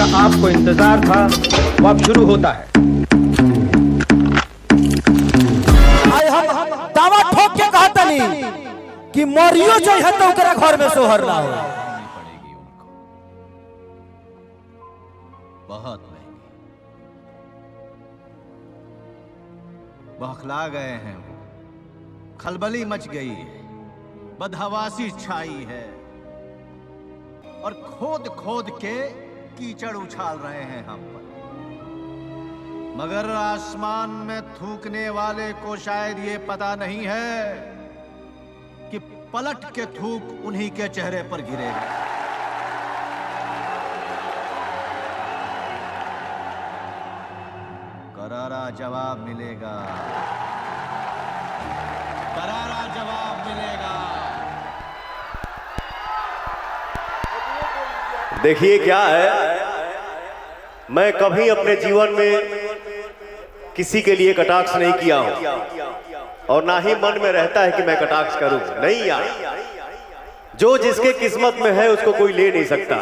जिसका आपको इंतजार था वो अब शुरू होता है। आई हम दावा ठोक के कहता नहीं कि मरियो जो है तो ओकरा घर में सोहर ना हो। पड़ेगी उनको बहुत महंगी। बौखला गए हैं वो, खलबली मच गई है, बदहवासी छाई है और खोद खोद के कीचड़ उछाल रहे हैं हम पर। मगर आसमान में थूकने वाले को शायद ये पता नहीं है कि पलट के थूक उन्हीं के चेहरे पर गिरेगा। करारा जवाब मिलेगा, करारा जवाब मिलेगा। देखिए क्या है, मैं कभी अपने जीवन में किसी के लिए कटाक्ष नहीं किया हूं और ना ही मन में रहता है कि मैं कटाक्ष करूं। नहीं यार, जो जिसके किस्मत में है उसको कोई ले नहीं सकता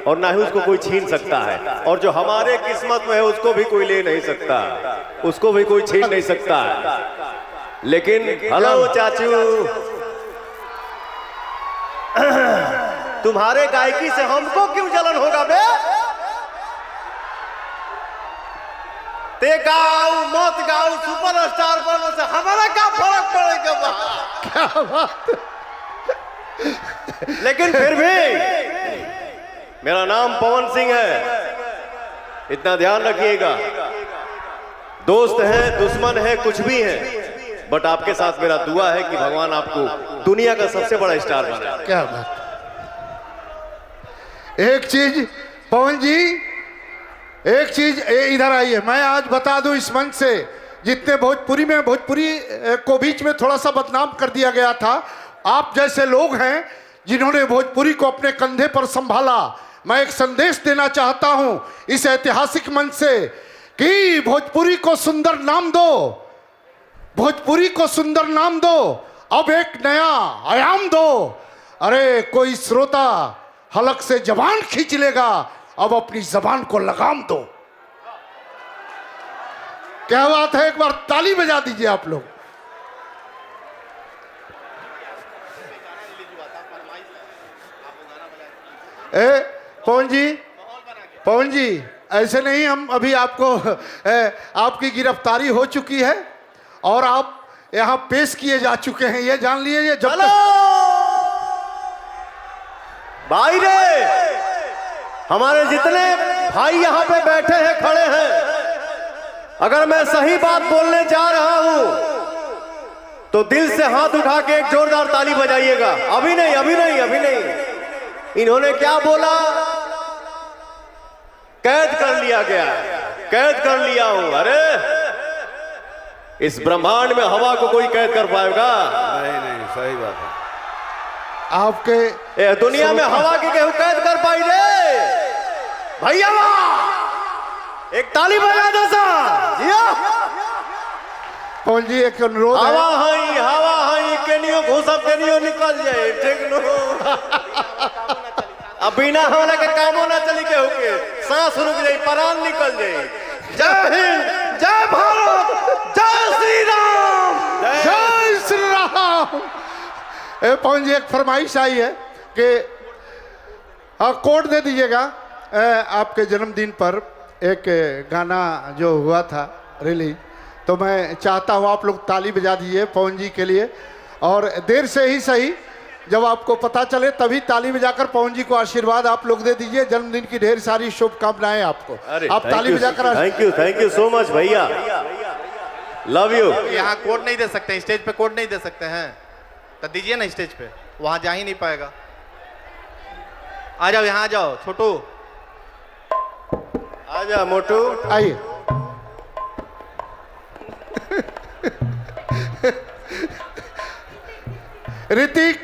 और ना ही उसको कोई छीन सकता है, और जो हमारे किस्मत में है उसको भी कोई ले नहीं सकता, उसको भी कोई छीन नहीं सकता है। लेकिन हेलो चाचू, तुम्हारे गायकी से हमको क्यों जलन होगा बे? ते गाओ मत गाओ, सुपरस्टार बनो से हमारा क्या फर्क पड़ेगा? क्या बात। लेकिन फिर भी मेरा नाम पवन सिंह है, इतना ध्यान रखिएगा। दोस्त है, दुश्मन है, कुछ भी है, बट आपके साथ मेरा दुआ है कि भगवान आपको दुनिया का सबसे बड़ा स्टार बनाए। क्या बात। एक चीज पवन जी, एक चीज इधर आइए, मैं आज बता दूं इस मंच से, जितने भोजपुरी में, भोजपुरी को बीच में थोड़ा सा बदनाम कर दिया गया था, आप जैसे लोग हैं जिन्होंने भोजपुरी को अपने कंधे पर संभाला। मैं एक संदेश देना चाहता हूं इस ऐतिहासिक मंच से कि भोजपुरी को सुंदर नाम दो, भोजपुरी को सुंदर नाम दो, अब एक नया आयाम दो। अरे कोई श्रोता हलक से जबान खींच लेगा, अब अपनी जबान को लगाम दो। क्या बात है, एक बार ताली बजा दीजिए आप लोग। पवन जी, पवन जी ऐसे नहीं, हम अभी आपको आपकी गिरफ्तारी हो चुकी है और आप यहां पेश किए जा चुके हैं, ये जान लीजिए। जब भाई रे, हमारे जितने भाई यहाँ पे बैठे हैं, खड़े हैं, अगर मैं सही बात बोलने जा रहा हूं तो दिल से हाथ उठा के एक जोरदार ताली बजाइएगा। अभी नहीं, अभी नहीं, अभी नहीं। इन्होंने क्या बोला? कैद कर लिया गया, कैद कर लिया हूं। अरे इस ब्रह्मांड में हवा को कोई कैद कर पाएगा? नहीं नहीं, सही बात है। आपके दुनिया में हवा की केहू कैद कर पाई रे भैया? एक ताली बजा दो सा। पवन जी एक अनुरोध है। हवा हई केनियो घुसब केनियो निकल जाए, ठीक नो। अब बिना हवा के कामो ना चली केहू के, सांस रुक जाए, प्राण निकल जाए। जय हिंद, जय भारत, जय श्री राम, जय श्री राम। पवन जी एक फरमाइश आई है कि कोड दे दीजिएगा। आपके जन्मदिन पर एक गाना जो हुआ था रिलीज, तो मैं चाहता हूँ आप लोग ताली बजा दीजिए पवन जी के लिए, और देर से ही सही, जब आपको पता चले तभी ताली बजाकर पवन जी को आशीर्वाद आप लोग दे दीजिए। जन्मदिन की ढेर सारी शुभकामनाएं आपको। आप ताली बजाकर। थैंक यू सो मच भैया, लव यू। यहाँ कोड नहीं दे सकते, स्टेज पे कोड नहीं दे सकते हैं, तो दीजिए ना स्टेज पे, वहां जा ही नहीं पाएगा। आ जाओ, यहाँ आ जाओ छोटू, आ जा मोटू, आइए। ऋतिक,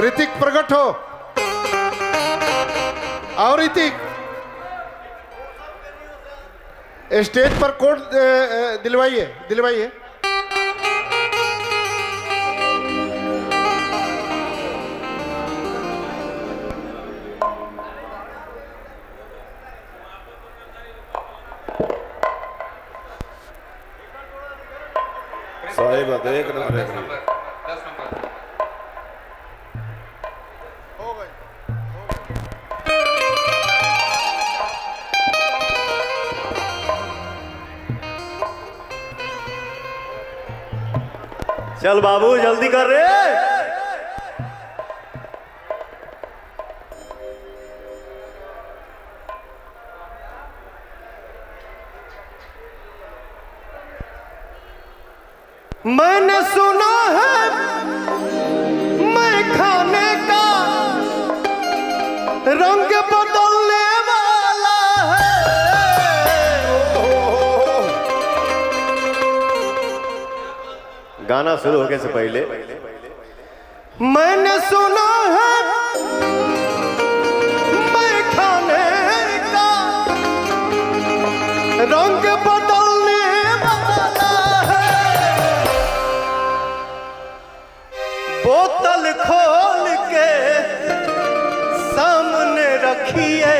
ऋतिक प्रकट हो। और ऋतिक स्टेज पर कोड दिलवाइए, दिलवाइए। बात है, एक नंबर एक नंबर। चल बाबू जल्दी कर रे। मैंने सुना है मैं खाने का रंग बदलने वाला है। गाना शुरू होने से पहले मैंने सुना है मैं खाने का रंग बदलने वाला है। बोतल खोल के सामने रखिए,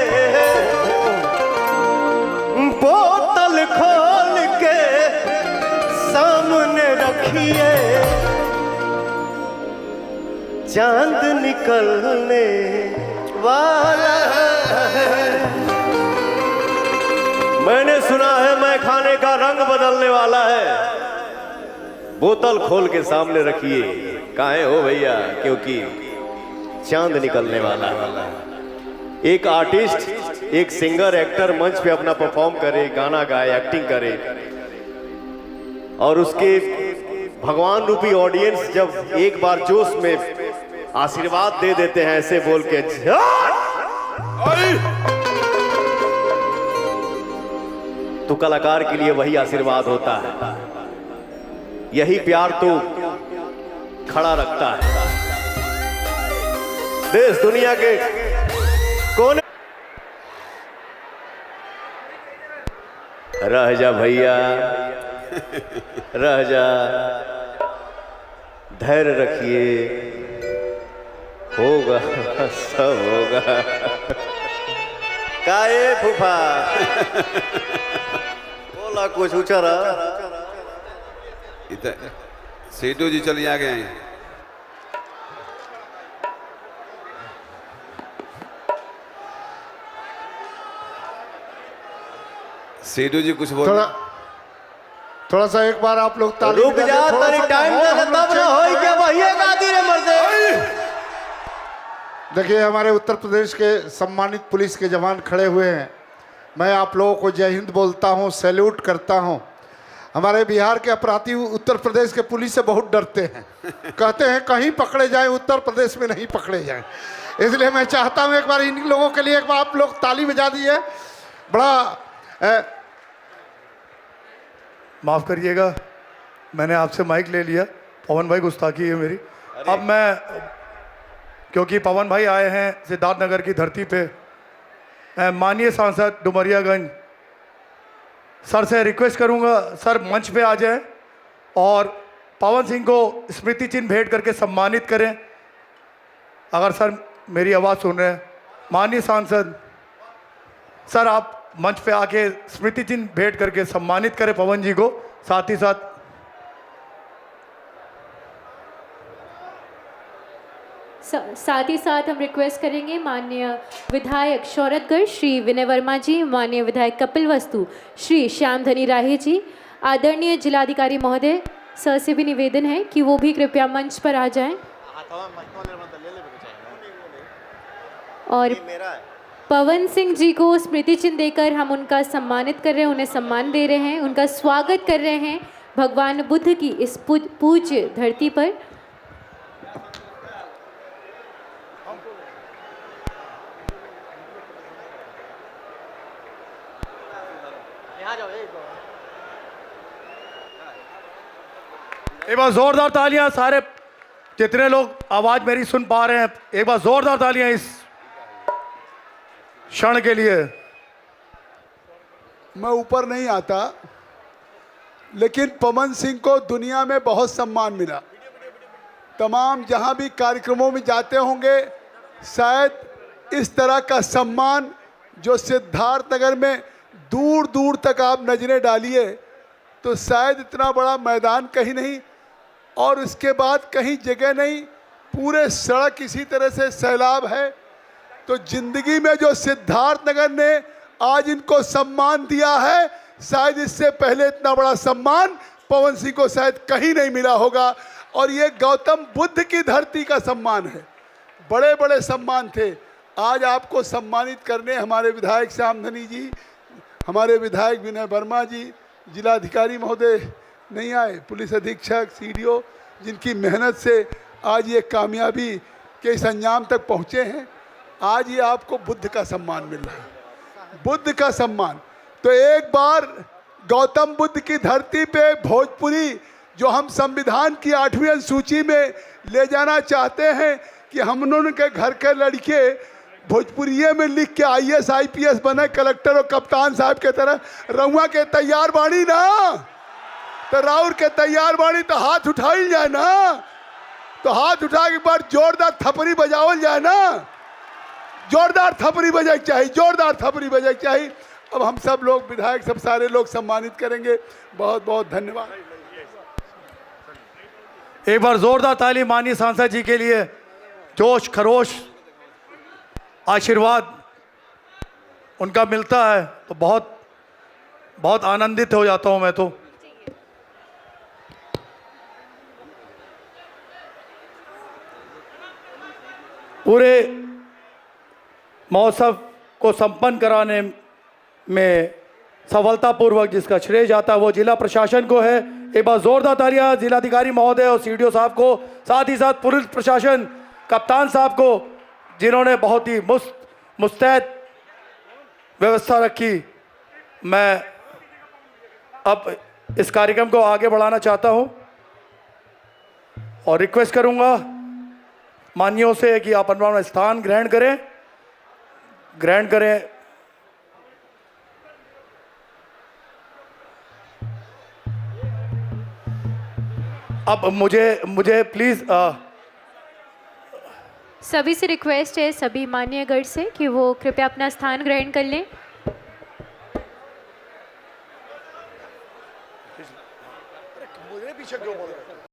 बोतल खोल के सामने रखिए, चांद निकलने वाला है। मैंने सुना है मैं खाने का रंग बदलने वाला है। बोतल खोल के सामने रखिए, काहे हो भैया, क्योंकि चांद निकलने वाला है। एक आर्टिस्ट, एक सिंगर, एक्टर मंच पे अपना परफॉर्म करे, गाना गाए, एक्टिंग करे, और उसके भगवान रूपी ऑडियंस जब एक बार जोश में आशीर्वाद दे देते हैं ऐसे बोल के, तो कलाकार के लिए वही आशीर्वाद होता है। यही प्यार तो खड़ा रखता है देश दुनिया के कोने। रह जा भैया, रह जा, धैर्य रखिए, होगा सब होगा। काहे फूफा बोला कुछ ऊंचा रहा। सेठू जी चलिए आ गए। सेठू जी कुछ बोल। थोड़ा सा एक बार आप लोग ताली रुक जा, तेरी टाइम दे तब ना होई के भैया गादी रे मर्दे। देखिए हमारे उत्तर प्रदेश के सम्मानित पुलिस के जवान खड़े हुए हैं। मैं आप लोगों को जय हिंद बोलता हूं, सैल्यूट करता हूं। हमारे बिहार के अपराधी उत्तर प्रदेश के पुलिस से बहुत डरते हैं, कहते हैं कहीं पकड़े जाएं, उत्तर प्रदेश में नहीं पकड़े जाएं। इसलिए मैं चाहता हूं एक बार इन लोगों के लिए एक बार आप लोग ताली बजा दिए। बड़ा माफ़ करिएगा, मैंने आपसे माइक ले लिया। पवन भाई गुस्ताखी है मेरी। अब मैं, क्योंकि पवन भाई आए हैं सिद्धार्थनगर की धरती पे, माननीय सांसद डुमरियागंज सर से रिक्वेस्ट करूंगा, सर मंच पे आ जाए और पवन सिंह को स्मृति चिन्ह भेंट करके सम्मानित करें। अगर सर मेरी आवाज़ सुन रहे हैं, माननीय सांसद सर आप मंच पे आके स्मृति चिन्ह भेंट करके सम्मानित करें पवन जी को। साथ ही साथ हम रिक्वेस्ट करेंगे माननीय विधायक शौरतगढ़ श्री विनय वर्मा जी, माननीय विधायक कपिल वस्तु श्री श्याम धनी राही जी, आदरणीय जिलाधिकारी महोदय सर से भी निवेदन है कि वो भी कृपया मंच पर आ जाएं। और पवन सिंह जी को स्मृति चिन्ह देकर हम उनका सम्मानित कर रहे हैं, उन्हें सम्मान दे रहे हैं, उनका स्वागत कर रहे हैं भगवान बुद्ध की इस पूज्य धरती पर। एक बार जोरदार तालियां, सारे जितने लोग आवाज मेरी सुन पा रहे हैं, एक बार जोरदार तालियां इस क्षण के लिए। मैं ऊपर नहीं आता, लेकिन पवन सिंह को दुनिया में बहुत सम्मान मिला। तमाम जहां भी कार्यक्रमों में जाते होंगे, शायद इस तरह का सम्मान जो सिद्धार्थनगर में दूर दूर तक आप नजरें डालिए तो शायद इतना बड़ा मैदान कहीं नहीं। और उसके बाद कहीं जगह नहीं, पूरे सड़क इसी तरह से सैलाब है। तो जिंदगी में जो सिद्धार्थ नगर ने आज इनको सम्मान दिया है, शायद इससे पहले इतना बड़ा सम्मान पवन सिंह को शायद कहीं नहीं मिला होगा। और ये गौतम बुद्ध की धरती का सम्मान है। बड़े बड़े सम्मान थे। आज आपको सम्मानित करने हमारे विधायक श्यामधनी जी, हमारे विधायक विनय वर्मा जी, जिलाधिकारी महोदय नहीं आए, पुलिस अधीक्षक, सीडीओ, जिनकी मेहनत से आज ये कामयाबी के इस अंजाम तक पहुँचे हैं। आज ये आपको बुद्ध का सम्मान मिल रहा है, बुद्ध का सम्मान। तो एक बार गौतम बुद्ध की धरती पे भोजपुरी, जो हम संविधान की 8वीं अनुसूची में ले जाना चाहते हैं कि हम उनके घर के लड़के भोजपुरिये में लिख के IAS IPS बने, कलेक्टर और कप्तान साहब के तरह। रउआ के तैयार बाणी ना, तो राउर के तैयार बाणी, तो हाथ उठाई जाए ना, तो हाथ उठा के बार जोरदार थपड़ी बजावल जाए ना, जोरदार थपड़ी बजाई चाहिए, जोरदार थपड़ी बजाई चाहिए। अब हम सब लोग विधायक सब सारे लोग सम्मानित करेंगे। बहुत बहुत धन्यवाद। एक बार जोरदार ताली माननीय सांसद जी के लिए। जोश खरोश आशीर्वाद उनका मिलता है तो बहुत बहुत आनंदित हो जाता हूं मैं। तो पूरे महोत्सव को संपन्न कराने में सफलतापूर्वक जिसका श्रेय जाता है वो जिला प्रशासन को है। एक बार जोरदार तालियां जिलाधिकारी महोदय और सीडीओ साहब को, साथ ही साथ पुलिस प्रशासन, कप्तान साहब को, जिन्होंने बहुत ही मुस्तैद व्यवस्था रखी। मैं अब इस कार्यक्रम को आगे बढ़ाना चाहता हूं और रिक्वेस्ट करूंगा मान्यों से कि आप अपना स्थान ग्रहण करें। अब मुझे प्लीज सभी से रिक्वेस्ट है, सभी मान्यगढ़ से, कि वो कृपया अपना स्थान ग्रहण कर लें। मुझे पीछे क्यों बोल